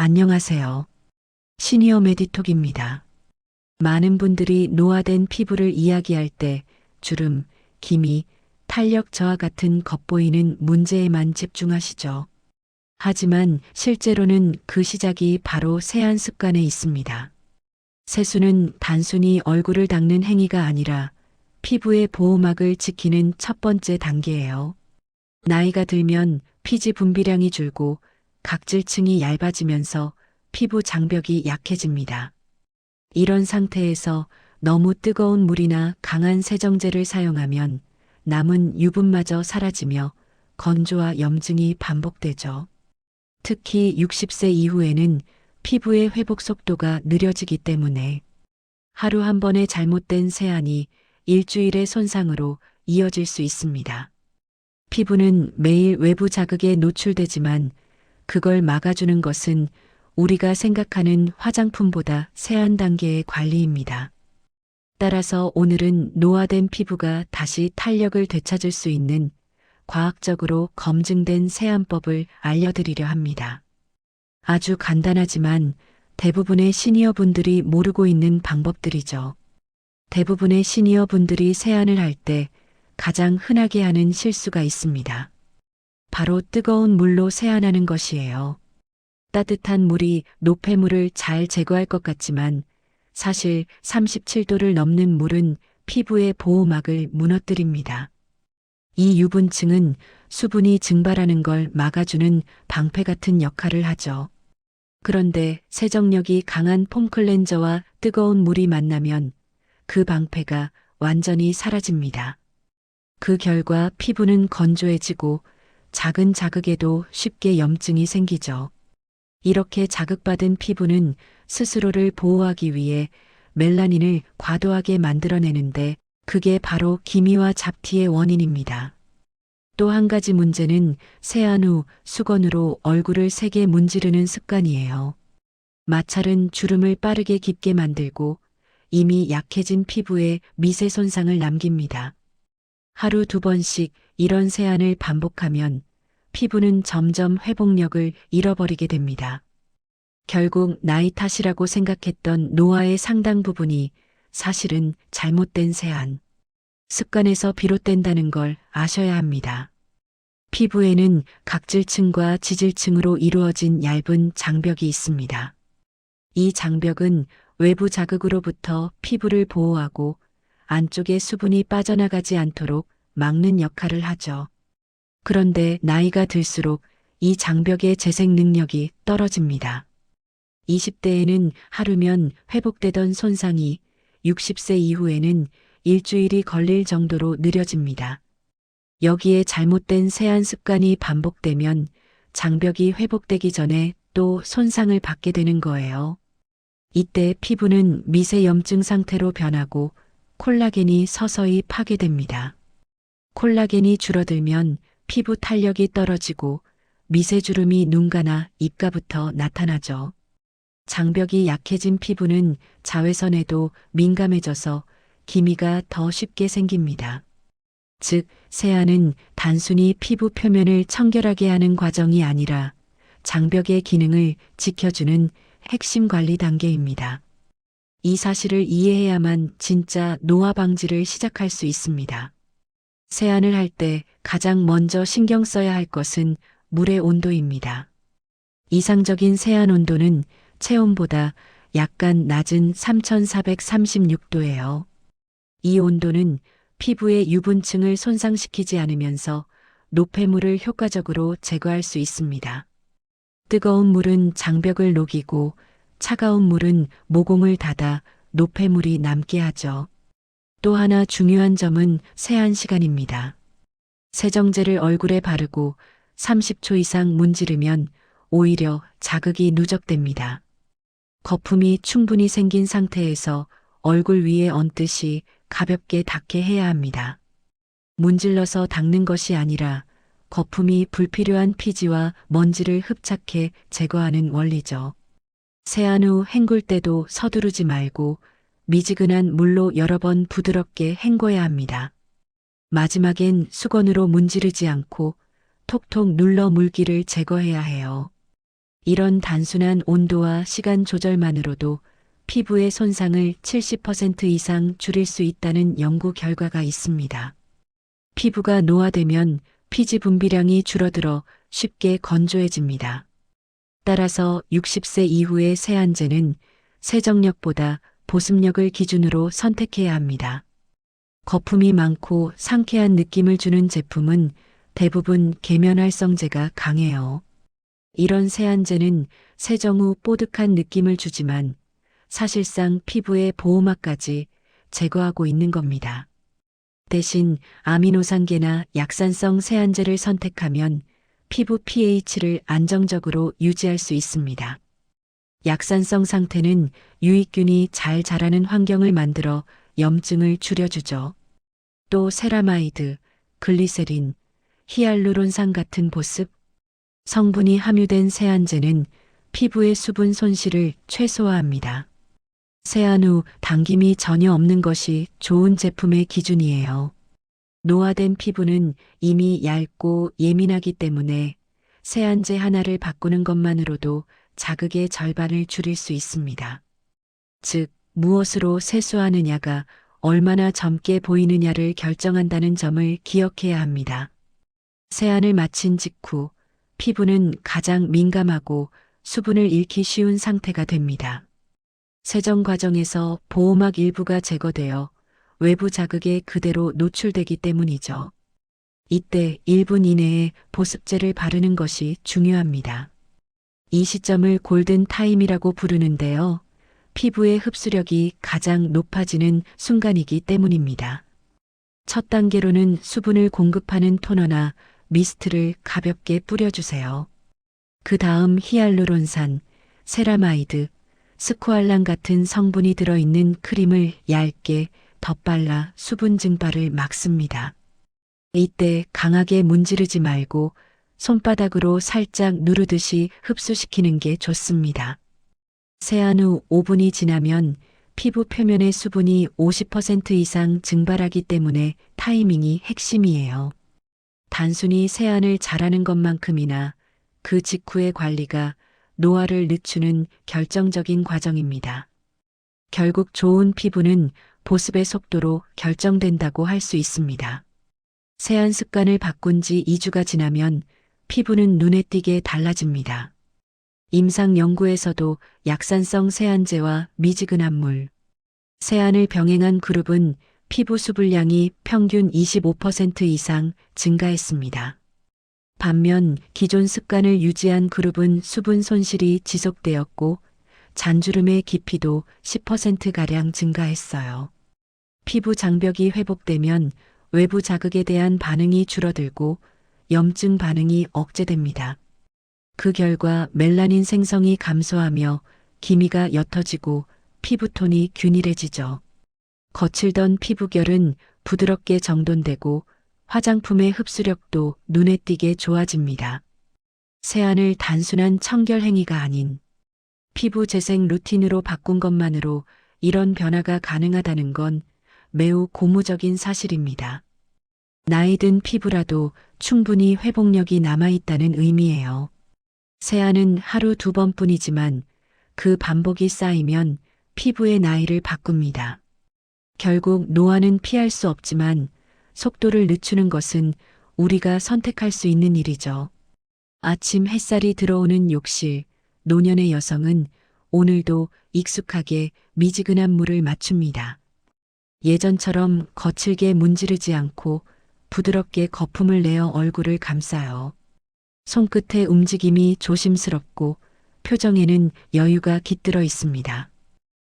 안녕하세요. 시니어 메디톡입니다. 많은 분들이 노화된 피부를 이야기할 때 주름, 기미, 탄력 저하 같은 겉보이는 문제에만 집중하시죠. 하지만 실제로는 그 시작이 바로 세안 습관에 있습니다. 세수는 단순히 얼굴을 닦는 행위가 아니라 피부의 보호막을 지키는 첫 번째 단계예요. 나이가 들면 피지 분비량이 줄고 각질층이 얇아지면서 피부 장벽이 약해집니다. 이런 상태에서 너무 뜨거운 물이나 강한 세정제를 사용하면 남은 유분마저 사라지며 건조와 염증이 반복되죠. 특히 60세 이후에는 피부의 회복 속도가 느려지기 때문에 하루 한 번의 잘못된 세안이 일주일의 손상으로 이어질 수 있습니다. 피부는 매일 외부 자극에 노출되지만 그걸 막아주는 것은 우리가 생각하는 화장품보다 세안 단계의 관리입니다. 따라서 오늘은 노화된 피부가 다시 탄력을 되찾을 수 있는 과학적으로 검증된 세안법을 알려드리려 합니다. 아주 간단하지만 대부분의 시니어 분들이 모르고 있는 방법들이죠. 대부분의 시니어 분들이 세안을 할 때 가장 흔하게 하는 실수가 있습니다. 바로 뜨거운 물로 세안하는 것이에요. 따뜻한 물이 노폐물을 잘 제거할 것 같지만 사실 37도를 넘는 물은 피부의 보호막을 무너뜨립니다. 이 유분층은 수분이 증발하는 걸 막아주는 방패 같은 역할을 하죠. 그런데 세정력이 강한 폼 클렌저와 뜨거운 물이 만나면 그 방패가 완전히 사라집니다. 그 결과 피부는 건조해지고 작은 자극에도 쉽게 염증이 생기죠. 이렇게 자극받은 피부는 스스로를 보호하기 위해 멜라닌을 과도하게 만들어내는데 그게 바로 기미와 잡티의 원인입니다. 또 한 가지 문제는 세안 후 수건으로 얼굴을 세게 문지르는 습관이에요. 마찰은 주름을 빠르게 깊게 만들고 이미 약해진 피부에 미세 손상을 남깁니다. 하루 2번씩 이런 세안을 반복하면 피부는 점점 회복력을 잃어버리게 됩니다. 결국 나이 탓이라고 생각했던 노화의 상당 부분이 사실은 잘못된 세안 습관에서 비롯된다는 걸 아셔야 합니다. 피부에는 각질층과 지질층으로 이루어진 얇은 장벽이 있습니다. 이 장벽은 외부 자극으로부터 피부를 보호하고 안쪽에 수분이 빠져나가지 않도록 막는 역할을 하죠. 그런데 나이가 들수록 이 장벽의 재생 능력이 떨어집니다. 20대에는 하루면 회복되던 손상이 60세 이후에는 일주일이 걸릴 정도로 느려집니다. 여기에 잘못된 세안 습관이 반복되면 장벽이 회복되기 전에 또 손상을 받게 되는 거예요. 이때 피부는 미세 염증 상태로 변하고 콜라겐이 서서히 파괴됩니다. 콜라겐이 줄어들면 피부 탄력이 떨어지고 미세주름이 눈가나 입가부터 나타나죠. 장벽이 약해진 피부는 자외선에도 민감해져서 기미가 더 쉽게 생깁니다. 즉, 세안은 단순히 피부 표면을 청결하게 하는 과정이 아니라 장벽의 기능을 지켜주는 핵심 관리 단계입니다. 이 사실을 이해해야만 진짜 노화 방지를 시작할 수 있습니다. 세안을 할 때 가장 먼저 신경 써야 할 것은 물의 온도입니다. 이상적인 세안 온도는 체온보다 약간 낮은 3436도예요. 이 온도는 피부의 유분층을 손상시키지 않으면서 노폐물을 효과적으로 제거할 수 있습니다. 뜨거운 물은 장벽을 녹이고 차가운 물은 모공을 닫아 노폐물이 남게 하죠. 또 하나 중요한 점은 세안 시간입니다. 세정제를 얼굴에 바르고 30초 이상 문지르면 오히려 자극이 누적됩니다. 거품이 충분히 생긴 상태에서 얼굴 위에 얹듯이 가볍게 닿게 해야 합니다. 문질러서 닦는 것이 아니라 거품이 불필요한 피지와 먼지를 흡착해 제거하는 원리죠. 세안 후 헹굴 때도 서두르지 말고 미지근한 물로 여러 번 부드럽게 헹궈야 합니다. 마지막엔 수건으로 문지르지 않고 톡톡 눌러 물기를 제거해야 해요. 이런 단순한 온도와 시간 조절만으로도 피부의 손상을 70% 이상 줄일 수 있다는 연구 결과가 있습니다. 피부가 노화되면 피지 분비량이 줄어들어 쉽게 건조해집니다. 따라서 60세 이후의 세안제는 세정력보다 보습력을 기준으로 선택해야 합니다. 거품이 많고 상쾌한 느낌을 주는 제품은 대부분 계면활성제가 강해요. 이런 세안제는 세정 후 뽀득한 느낌을 주지만 사실상 피부의 보호막까지 제거하고 있는 겁니다. 대신 아미노산계나 약산성 세안제를 선택하면 피부 pH를 안정적으로 유지할 수 있습니다. 약산성 상태는 유익균이 잘 자라는 환경을 만들어 염증을 줄여주죠. 또 세라마이드, 글리세린, 히알루론산 같은 보습 성분이 함유된 세안제는 피부의 수분 손실을 최소화합니다. 세안 후 당김이 전혀 없는 것이 좋은 제품의 기준이에요. 노화된 피부는 이미 얇고 예민하기 때문에 세안제 하나를 바꾸는 것만으로도 자극의 절반을 줄일 수 있습니다. 즉, 무엇으로 세수하느냐가 얼마나 젊게 보이느냐를 결정한다는 점을 기억해야 합니다. 세안을 마친 직후 피부는 가장 민감하고 수분을 잃기 쉬운 상태가 됩니다. 세정 과정에서 보호막 일부가 제거되어 외부 자극에 그대로 노출되기 때문이죠. 이때 1분 이내에 보습제를 바르는 것이 중요합니다. 이 시점을 골든 타임이라고 부르는데요. 피부의 흡수력이 가장 높아지는 순간이기 때문입니다. 첫 단계로는 수분을 공급하는 토너나 미스트를 가볍게 뿌려주세요. 그 다음 히알루론산, 세라마이드, 스쿠알란 같은 성분이 들어있는 크림을 얇게 덧발라 수분 증발을 막습니다. 이때 강하게 문지르지 말고 손바닥으로 살짝 누르듯이 흡수시키는 게 좋습니다. 세안 후 5분이 지나면 피부 표면의 수분이 50% 이상 증발하기 때문에 타이밍이 핵심이에요. 단순히 세안을 잘하는 것만큼이나 그 직후의 관리가 노화를 늦추는 결정적인 과정입니다. 결국 좋은 피부는 보습의 속도로 결정된다고 할 수 있습니다. 세안 습관을 바꾼 지 2주가 지나면 피부는 눈에 띄게 달라집니다. 임상 연구에서도 약산성 세안제와 미지근한 물, 세안을 병행한 그룹은 피부 수분량이 평균 25% 이상 증가했습니다. 반면 기존 습관을 유지한 그룹은 수분 손실이 지속되었고 잔주름의 깊이도 10%가량 증가했어요. 피부 장벽이 회복되면 외부 자극에 대한 반응이 줄어들고 염증 반응이 억제됩니다. 그 결과 멜라닌 생성이 감소하며 기미가 옅어지고 피부톤이 균일해지죠. 거칠던 피부결은 부드럽게 정돈되고 화장품의 흡수력도 눈에 띄게 좋아집니다. 세안을 단순한 청결 행위가 아닌 피부 재생 루틴으로 바꾼 것만으로 이런 변화가 가능하다는 건 매우 고무적인 사실입니다. 나이 든 피부라도 충분히 회복력이 남아있다는 의미예요. 세안은 하루 2번뿐이지만 그 반복이 쌓이면 피부의 나이를 바꿉니다. 결국 노화는 피할 수 없지만 속도를 늦추는 것은 우리가 선택할 수 있는 일이죠. 아침 햇살이 들어오는 욕실, 노년의 여성은 오늘도 익숙하게 미지근한 물을 맞춥니다. 예전처럼 거칠게 문지르지 않고 부드럽게 거품을 내어 얼굴을 감싸요. 손끝의 움직임이 조심스럽고 표정에는 여유가 깃들어 있습니다.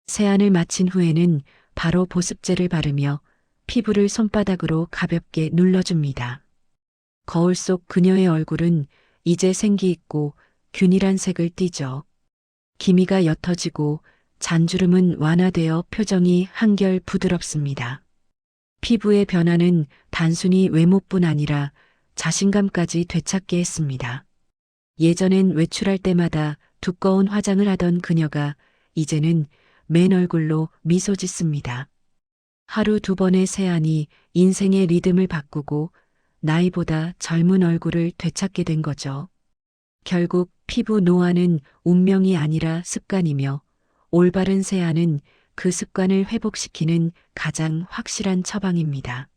세안을 마친 후에는 바로 보습제를 바르며 피부를 손바닥으로 가볍게 눌러줍니다. 거울 속 그녀의 얼굴은 이제 생기 있고 균일한 색을 띠죠. 기미가 옅어지고 잔주름은 완화되어 표정이 한결 부드럽습니다. 피부의 변화는 단순히 외모뿐 아니라 자신감까지 되찾게 했습니다. 예전엔 외출할 때마다 두꺼운 화장을 하던 그녀가 이제는 맨 얼굴로 미소 짓습니다. 하루 2번의 세안이 인생의 리듬을 바꾸고 나이보다 젊은 얼굴을 되찾게 된 거죠. 결국 피부 노화는 운명이 아니라 습관이며 올바른 세안은 그 습관을 회복시키는 가장 확실한 처방입니다.